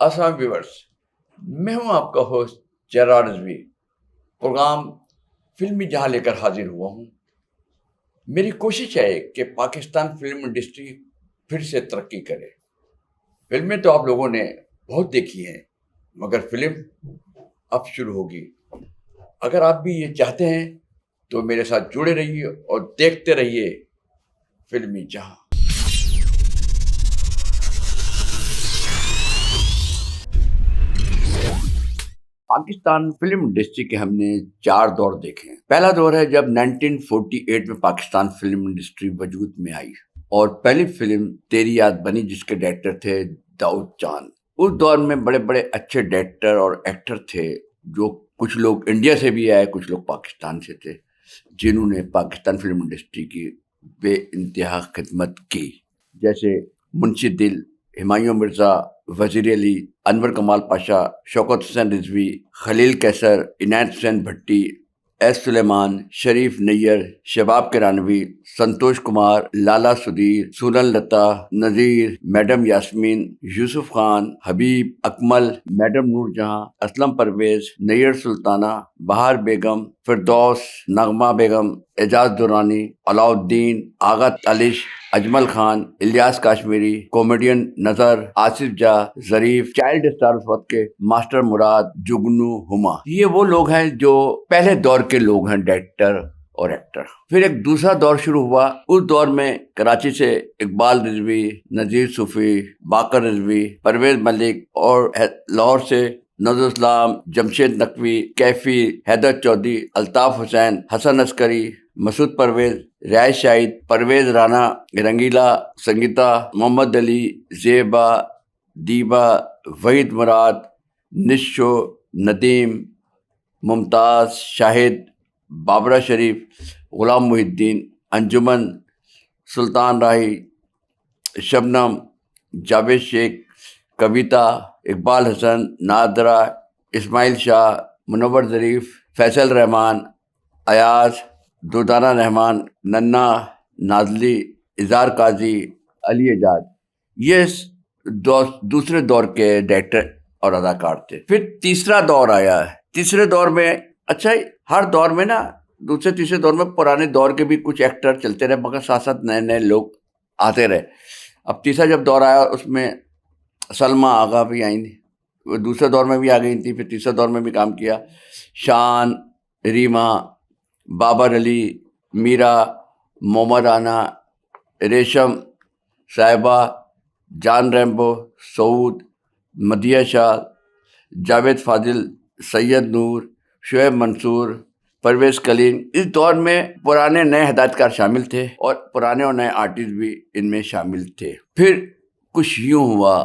السلام ویورس، میں ہوں آپ کا ہوسٹ چراغ رضوی۔ پروگرام فلمی جہاں لے کر حاضر ہوا ہوں۔ میری کوشش ہے کہ پاکستان فلم انڈسٹری پھر سے ترقی کرے۔ فلمیں تو آپ لوگوں نے بہت دیکھی ہیں، مگر فلم اب شروع ہوگی۔ اگر آپ بھی یہ چاہتے ہیں تو میرے ساتھ جڑے رہیے اور دیکھتے رہیے فلمی جہاں۔ پاکستان فلم انڈسٹری کے ہم نے 4 دور دیکھے ہیں۔ پہلا دور ہے جب 1948 میں پاکستان فلم انڈسٹری وجود میں آئی اور پہلی فلم تیری یاد بنی، جس کے ڈائریکٹر تھے داؤد چاند۔ اس دور میں بڑے بڑے اچھے ڈائریکٹر اور ایکٹر تھے، جو کچھ لوگ انڈیا سے بھی آئے، کچھ لوگ پاکستان سے تھے، جنہوں نے پاکستان فلم انڈسٹری کی بے انتہا خدمت کی، جیسے منشی دل، ہمایوں مرزا، وزیر علی، انور کمال پاشا، شوکت حسین رضوی، خلیل کیسر، عنایت حسین بھٹی، ایس سلیمان، شریف نیر، شباب کرانوی، سنتوش کمار، لالا سدیر، سونل لتا، نذیر، میڈم یاسمین، یوسف خان، حبیب، اکمل، میڈم نور جہاں، اسلم پرویز، نیر سلطانہ، بہار بیگم، فردوس، نغمہ بیگم، اعجاز درانی، علاؤالدین، آغا تالش، اجمل خان، الیاس کاشمیری، کامیڈین نظر، آصف جا، ظریف، چائلڈ اسٹار اس وقت کے ماسٹر مراد، جگنو، ہما۔ یہ وہ لوگ ہیں جو پہلے دور کے لوگ ہیں، ڈائریکٹر اور ایکٹر۔ پھر ایک دوسرا دور شروع ہوا۔ اس دور میں کراچی سے اقبال رضوی، نذیر صوفی، باقر رضوی، پرویز ملک، اور لاہور سے نذر اسلام، جمشید نقوی، کیفی، حیدر چودھری، الطاف حسین، حسن عسکری، مسعود پرویز، رائے شاہد، پرویز رانا، رنگیلا، سنگیتا، محمد علی، زیبا، دیبا، وحید مراد، نشو، ندیم، ممتاز، شاہد، بابرہ شریف، غلام محی الدین، انجمن، سلطان راہی، شبنم، جاوید شیخ، کویتا، اقبال حسن، نادرہ، اسماعیل شاہ، منور ظریف، فیصل رحمان، ایاز، دردانہ رحمان، ننا، نازلی، اظہار قاضی، علی اعجاز۔ یہ دوسرے دور کے ڈائریکٹر اور اداکار تھے۔ پھر تیسرا دور آیا۔ تیسرے دور میں ہر دور میں دوسرے تیسرے دور میں پرانے دور کے بھی کچھ ایکٹر چلتے رہے، مگر ساتھ ساتھ نئے نئے لوگ آتے رہے۔ اب تیسرا جب دور آیا، اس میں سلمیٰ آغا بھی آئیں تھیں، وہ دوسرے دور میں بھی آ گئی تھیں، پھر تیسرے دور میں بھی کام کیا۔ شان، ریما، بابر علی، میرا، محمد رانا، ریشم، صاحبہ، جان ریمبو، سعود، مدیہ شاہ، جاوید فاضل، سید نور، شعیب منصور، پرویز کلیم۔ اس دور میں پرانے نئے ہدایتکار شامل تھے اور پرانے اور نئے آرٹسٹ بھی ان میں شامل تھے۔ پھر کچھ یوں ہوا،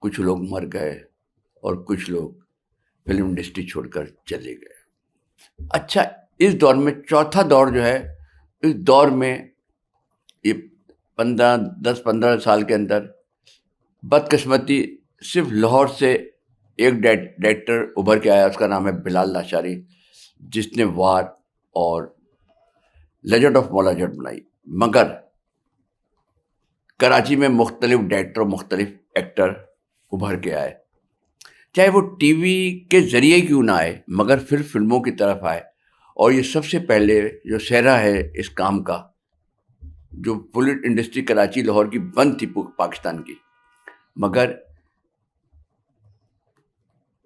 کچھ لوگ مر گئے اور کچھ لوگ فلم انڈسٹری چھوڑ کر چلے گئے۔ اس دور میں چوتھا دور جو ہے، اس دور میں یہ 10-15 سال کے اندر بدقسمتی صرف لاہور سے ایک ڈائریکٹر ابھر کے آیا، اس کا نام ہے بلال لاشاری، جس نے وار اور لیجنڈ آف مولا جٹ بنائی۔ مگر کراچی میں مختلف ڈائریکٹر، مختلف ایکٹر ابھر کے آئے، چاہے وہ ٹی وی کے ذریعے کیوں نہ آئے، مگر پھر فلموں کی طرف آئے۔ اور یہ سب سے پہلے جو سہرا ہے اس کام کا، جو فلم انڈسٹری کراچی لاہور کی بند تھی پاکستان کی، مگر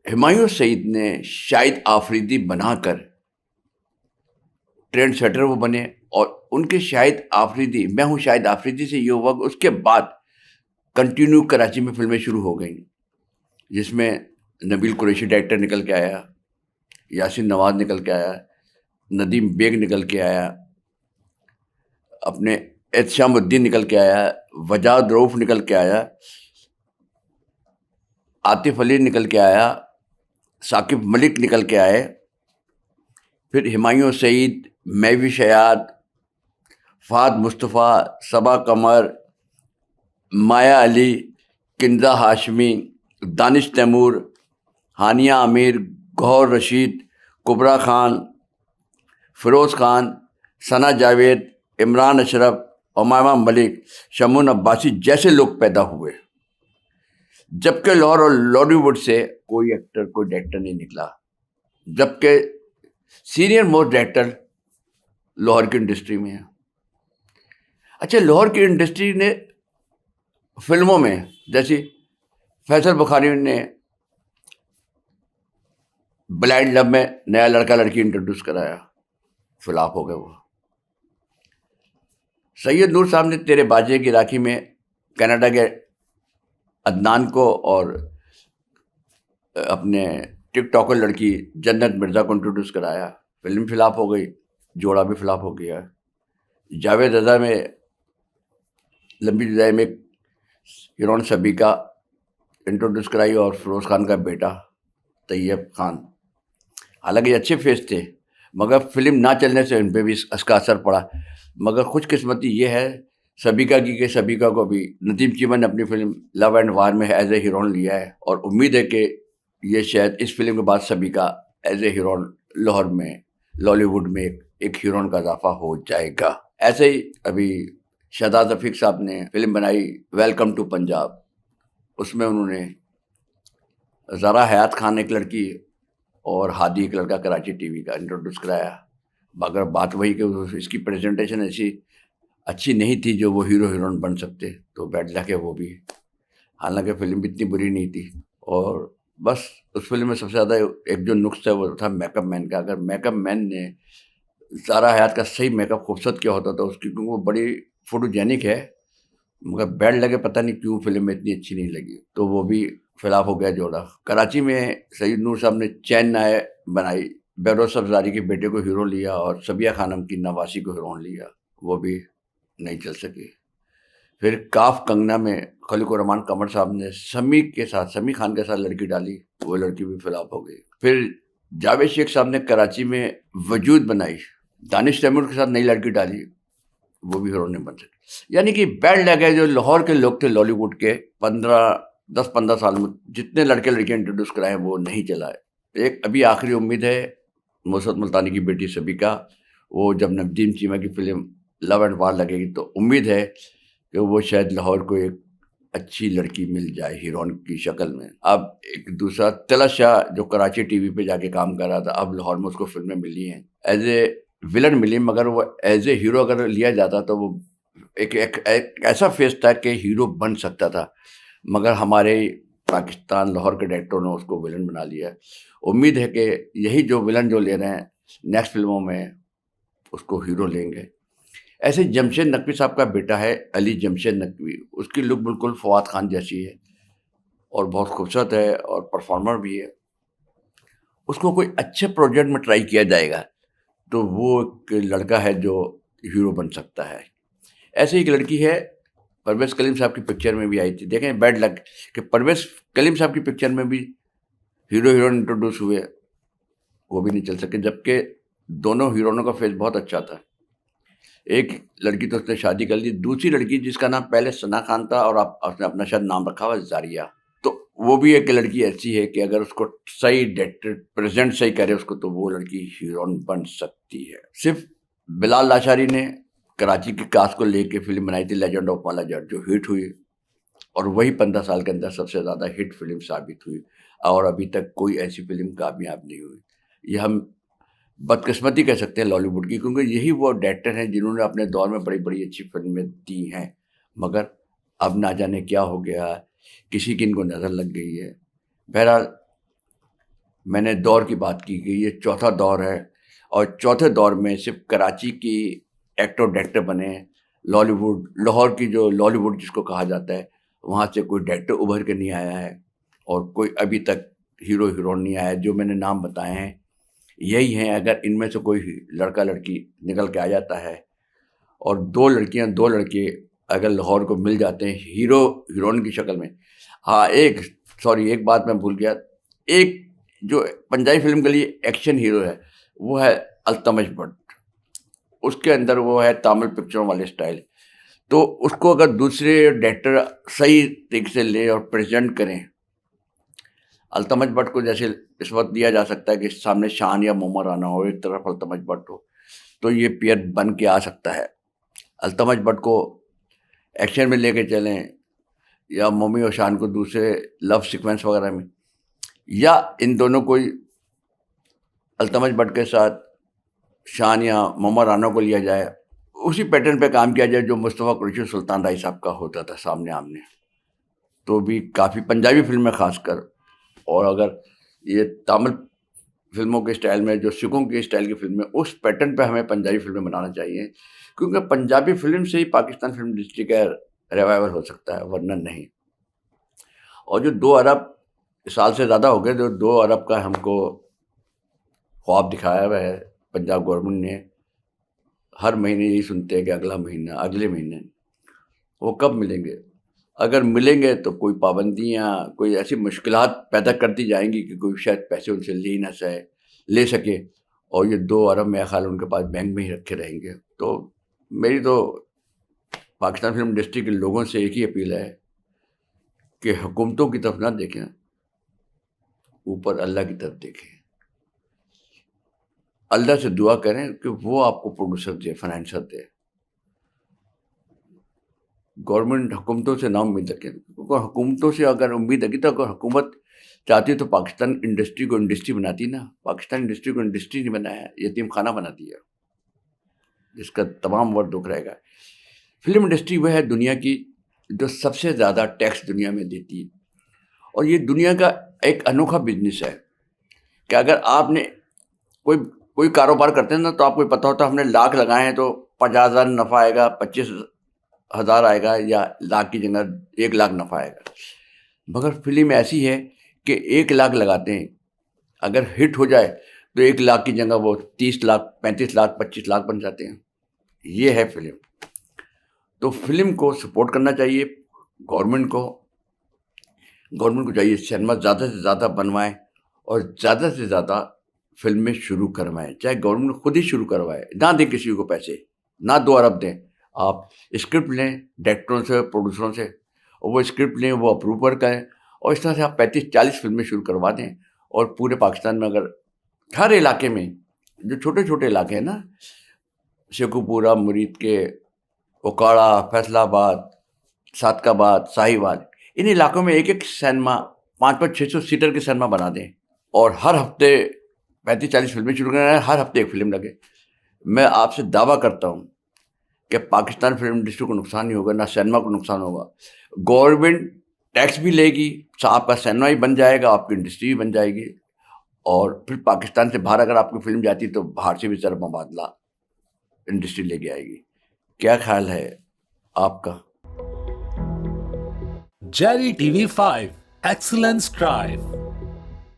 ہمایوں سعید نے شاہد آفریدی بنا کر ٹرینڈ سیٹر وہ بنے۔ اور ان کے شاہد آفریدی، میں ہوں شاہد آفریدی سے یہ ہوا کہ اس کے بعد کنٹینیو کراچی میں فلمیں شروع ہو گئیں، جس میں نبیل قریشی ڈائریکٹر نکل کے آیا، یاسین نواز نکل کے آیا، ندیم بیگ نکل کے آیا، اپنے احتشام الدین نکل کے آیا، وجاد رؤف نکل کے آیا، عاطف علی نکل کے آیا، ثاقب ملک نکل کے آئے۔ پھر ہمایوں سعید، میوی شیاد، فہد مصطفیٰ، صبا قمر، مایا علی، کنزہ ہاشمی، دانش تیمور، ہانیہ عامر، گوہر رشید، کبریٰ خان، فیروز خان، ثنا جاوید، عمران اشرف، امامہ ملک، شمعون عباسی جیسے لوگ پیدا ہوئے، جبکہ لاہور اور لالی ووڈ سے کوئی ایکٹر کوئی ڈائریکٹر نہیں نکلا، جبکہ سینئر موسٹ ڈائریکٹر لاہور کی انڈسٹری میں ہے۔ اچھا، لاہور کی انڈسٹری نے فلموں میں جیسی فیصل بخاری نے بلائنڈ لو میں نیا لڑکا لڑکی انٹروڈیوس کرایا، فلاپ ہو گئے وہ۔ سید نور صاحب نے تیرے باجے کی راکھی میں کینیڈا کے عدنان کو اور اپنے ٹک ٹاکر لڑکی جنت مرزا کو انٹروڈیوس کرایا، فلم فلاپ ہو گئی، جوڑا بھی فلاپ ہو گیا۔ جاوید رضا میں لمبی جدائی میں ہیروئن سبیکا انٹروڈیوس کرائی اور فیروز خان کا بیٹا طیب خان، حالانکہ یہ اچھے فیس تھے مگر فلم نہ چلنے سے ان پہ بھی اس کا اثر پڑا۔ مگر خوش قسمتی یہ ہے سبیکا کی کہ سبیکا کو بھی ندیم چیمہ نے اپنی فلم لو اینڈ وار میں ایز اے ہیروئن لیا ہے، اور امید ہے کہ یہ شاید اس فلم کے بعد Sabeeka as a heroine Lahore میں لالی ووڈ میں ایک ہیروئن کا اضافہ ہو جائے گا۔ ایسے ہی ابھی شہزاد رفیق صاحب نے فلم بنائی ویلکم ٹو پنجاب، اس میں انہوں نے زارا حیات خان ایک لڑکی اور ہادی ایک لڑکا کراچی ٹی وی کا انٹروڈیوس کرایا، مگر بات وہی کہ اس کی پریزنٹیشن ایسی اچھی نہیں تھی جو وہ ہیرو ہیروئن بن سکتے، تو بیڈ لک ہے وہ بھی، حالانکہ فلم بھی اتنی بری نہیں تھی۔ اور بس اس فلم میں سب سے زیادہ ایک جو نقص ہے وہ تھا میک اپ مین کا۔ اگر میک اپ مین نے زارا حیات کا صحیح میک اپ خوبصورت کیا ہوتا تو اس کی، کیونکہ وہ بڑی فوٹوجینک ہے، مگر بیڈ لگے پتہ نہیں کیوں فلم میں اتنی اچھی نہیں لگی، تو وہ بھی فلاپ ہو گیا جوڑا۔ کراچی میں سید نور صاحب نے چین نائے بنائی، بیروز افزاری کے بیٹے کو ہیرو لیا اور سبیہ خانم کی نواسی کو ہیروئن لیا، وہ بھی نہیں چل سکی۔ پھر کاف کنگنا میں خلیق الرحمان قمر صاحب نے سمی خان کے ساتھ لڑکی ڈالی، وہ لڑکی بھی فلاپ ہو گئی۔ پھر جاوید شیخ صاحب نے کراچی میں وجود بنائی، دانش تیمور کے ساتھ نئی لڑکی ڈالی، وہ بھی ہیرو نہیں بن سکی۔ یعنی کہ بیڈ لگ ہے جو لاہور کے لوگ تھے لالی ووڈ کے 10-15 سال میں جتنے لڑکے لڑکیاں انٹروڈیوس کرائے وہ نہیں چلا ہے۔ ایک ابھی آخری امید ہے موسد ملتانی کی بیٹی سبیکا، وہ جب ندیم چیمہ کی فلم لو اینڈ وار لگے گی تو امید ہے کہ وہ شاید لاہور کو ایک اچھی لڑکی مل جائے ہیروئن کی شکل میں۔ اب ایک دوسرا طلعت شاہ جو کراچی ٹی وی پہ جا کے کام کر رہا تھا، اب لاہور میں اس کو فلمیں ملی ہیں، ایز اے ولن ملی، مگر وہ ایز اے ہیرو اگر لیا جاتا تو وہ ایک ایسا فیس تھا کہ ہیرو بن سکتا تھا، مگر ہمارے پاکستان لاہور کے ڈائریکٹروں نے اس کو ولن بنا لیا۔ امید ہے کہ یہی جو ولن جو لے رہے ہیں نیکسٹ فلموں میں اس کو ہیرو لیں گے۔ ایسے جمشید نقوی صاحب کا بیٹا ہے علی جمشید نقوی، اس کی لک بالکل فواد خان جیسی ہے اور بہت خوبصورت ہے اور پرفارمر بھی ہے۔ اس کو کوئی اچھے پروجیکٹ میں ٹرائی کیا جائے گا تو وہ ایک لڑکا ہے جو ہیرو بن سکتا ہے۔ ایسے ایک لڑکی ہے پرویز کلیم صاحب کی پکچر میں بھی آئی تھی، دیکھیں بیڈ لک کہ پرویز کلیم صاحب کی پکچر میں بھی ہیرو ہیروئن انٹروڈیوس ہوئے، وہ بھی نہیں چل سکے، جبکہ دونوں ہیروئنوں کا فیس بہت اچھا تھا۔ ایک لڑکی تو اس نے شادی کر لی، دوسری لڑکی جس کا نام پہلے ثنا خان تھا اور اب اس نے اپنا شاید نام رکھا ہوا زاریہ، تو وہ بھی ایک لڑکی ایسی ہے کہ اگر اس کو صحیح ڈائریکٹر پریزنٹ صحیح کرے اس کو تو وہ لڑکی ہیروئن بن سکتی ہے۔ صرف بلال لاشاری نے کراچی کی کاسٹ کو لے کے فلم بنائی تھی لیجنڈ آف مالا جٹ، جو ہٹ ہوئی اور وہی 15 سال کے اندر سب سے زیادہ ہٹ فلم ثابت ہوئی، اور ابھی تک کوئی ایسی فلم کامیاب نہیں ہوئی۔ یہ ہم بدقسمتی کہہ سکتے ہیں لالی ووڈ کی، کیونکہ یہی وہ ڈائریکٹر ہیں جنہوں نے اپنے دور میں بڑی بڑی اچھی فلمیں دی ہیں، مگر اب نہ جانے کیا ہو گیا، کسی کی ان کو نظر لگ گئی ہے۔ بہرحال میں نے دور کی بات کی کہ یہ چوتھا دور ہے، اور چوتھے دور میں صرف کراچی کی ایکٹر ڈائریکٹر بنے، لالی ووڈ لاہور کی جو لالی ووڈ جس کو کہا جاتا ہے وہاں سے کوئی ڈائریکٹر ابھر کے نہیں آیا ہے، اور کوئی ابھی تک ہیرو ہیروئن نہیں آیا۔ جو میں نے نام بتائے ہیں یہی ہیں، اگر ان میں سے کوئی لڑکا لڑکی نکل کے آ جاتا ہے اور دو لڑکیاں دو لڑکے اگر لاہور کو مل جاتے ہیں ہیرو ہیروئن کی شکل میں۔ ہاں ایک بات میں بھول گیا، ایک جو پنجابی فلم کے لیے ایکشن ہیرو ہے وہ ہے التمش بٹ، اس کے اندر وہ ہے تامل پکچروں والے سٹائل، تو اس کو اگر دوسرے ڈائریکٹر صحیح طریقے سے لے اور پریزنٹ کریں، التمش بٹ کو جیسے اس وقت دیا جا سکتا ہے کہ سامنے شان یا مومر آنا ہو، ایک طرف التمش بٹ ہو، تو یہ پیئر بن کے آ سکتا ہے۔ التمش بٹ کو ایکشن میں لے کے چلیں یا مومی اور شان کو دوسرے لو سیکوینس وغیرہ میں، یا ان دونوں کو التمش بٹ کے ساتھ شان یا موما رانا کو لیا جائے، اسی پیٹرن پہ کام کیا جائے جو مصطفیٰ قریشی سلطان رائی صاحب کا ہوتا تھا سامنے آمنے، تو بھی کافی پنجابی فلم میں خاص کر، اور اگر یہ تامل فلموں کے اسٹائل میں جو سکھوں کے اسٹائل کی فلم ہے اس پیٹرن پہ ہمیں پنجابی فلمیں بنانا چاہیے، کیونکہ پنجابی فلم سے ہی پاکستان فلم انڈسٹری کا ریوائول ہو سکتا ہے، ورنہ نہیں۔ اور جو 2 ارب سال سے زیادہ ہو گئے، جو 2 ارب کا ہم کو خواب دکھایا ہوا ہے پنجاب گورنمنٹ نے، ہر مہینے یہی سنتے ہیں کہ اگلا مہینہ، اگلے مہینے، وہ کب ملیں گے؟ اگر ملیں گے تو کوئی پابندیاں، کوئی ایسی مشکلات پیدا کرتی جائیں گی کہ کوئی شاید پیسے ان سے لے سکے، اور یہ 2 ارب میرا خیال ان کے پاس بینک میں ہی رکھے رہیں گے۔ تو میری تو پاکستان فلم انڈسٹری کے لوگوں سے ایک ہی اپیل ہے کہ حکومتوں کی طرف نہ دیکھیں، اوپر اللہ کی طرف دیکھیں، اللہ سے دعا کریں کہ وہ آپ کو پروڈیوسر دے، فائنینسر دے۔ گورنمنٹ حکومتوں سے نہ امید رکھیں، کیونکہ حکومتوں سے اگر امید رکھی تو اگر حکومت چاہتی تو پاکستان انڈسٹری کو انڈسٹری بناتی نا، پاکستان انڈسٹری کو انڈسٹری نہیں بنایا، یتیم خانہ بنا دیا، جس کا تمام وقت دکھ رہے گا۔ فلم انڈسٹری وہ ہے دنیا کی جو سب سے زیادہ ٹیکس دنیا میں دیتی ہے، اور یہ دنیا کا ایک انوکھا بزنس ہے کہ اگر آپ نے کوئی کاروبار کرتے ہیں نا تو آپ کو پتہ ہوتا ہے ہم نے لاکھ لگائے ہیں تو 50,000 نفع آئے گا، 25,000 آئے گا، یا لاکھ کی جگہ 1 لاکھ نفع آئے گا۔ مگر فلم ایسی ہے کہ 1 لاکھ لگاتے ہیں، اگر ہٹ ہو جائے تو 1 لاکھ کی جگہ وہ 30 لاکھ، 35 لاکھ، 25 لاکھ بن جاتے ہیں۔ یہ ہے فلم۔ تو فلم کو سپورٹ کرنا چاہیے گورنمنٹ کو چاہیے سینما زیادہ سے زیادہ بنوائیں اور زیادہ سے زیادہ فلمیں شروع کروائیں، چاہے گورنمنٹ خود ہی شروع کروائے، نہ دیں کسی کو پیسے، نہ 2 ارب دیں، آپ اسکرپٹ لیں ڈائریکٹروں سے، پروڈیوسروں سے، اور وہ اسکرپٹ لیں، وہ اپروو کریں، اور اس طرح سے آپ 35-40 فلمیں شروع کروا دیں، اور پورے پاکستان میں اگر ہر علاقے میں، جو چھوٹے چھوٹے علاقے ہیں نا، شیخو پورہ، مرید کے، اوکاڑا، فیصل آباد، صادق آباد، ساہیوال، ان علاقوں میں ایک سینما 500-600 سیٹر کے سینما بنا دیں، اور ہر ہفتے 35-40 فلمیں شروع کریں، ہر ہفتے ایک فلم لگے۔ میں آپ سے دعویٰ کرتا ہوں کہ پاکستان فلم انڈسٹری کو نقصان نہیں ہوگا، نہ سینما کو نقصان ہوگا۔ گورنمنٹ ٹیکس بھی لے گی، آپ کا سینما ہی بن جائے گا، آپ کی انڈسٹری بھی بن جائے گی، اور پھر پاکستان سے باہر اگر آپ کی فلم جاتی تو باہر سے بھی ضرب مبادلہ انڈسٹری لے کے آئے گی۔ کیا خیال ہے آپ کا؟ Jerry TV 5 Excellence Drive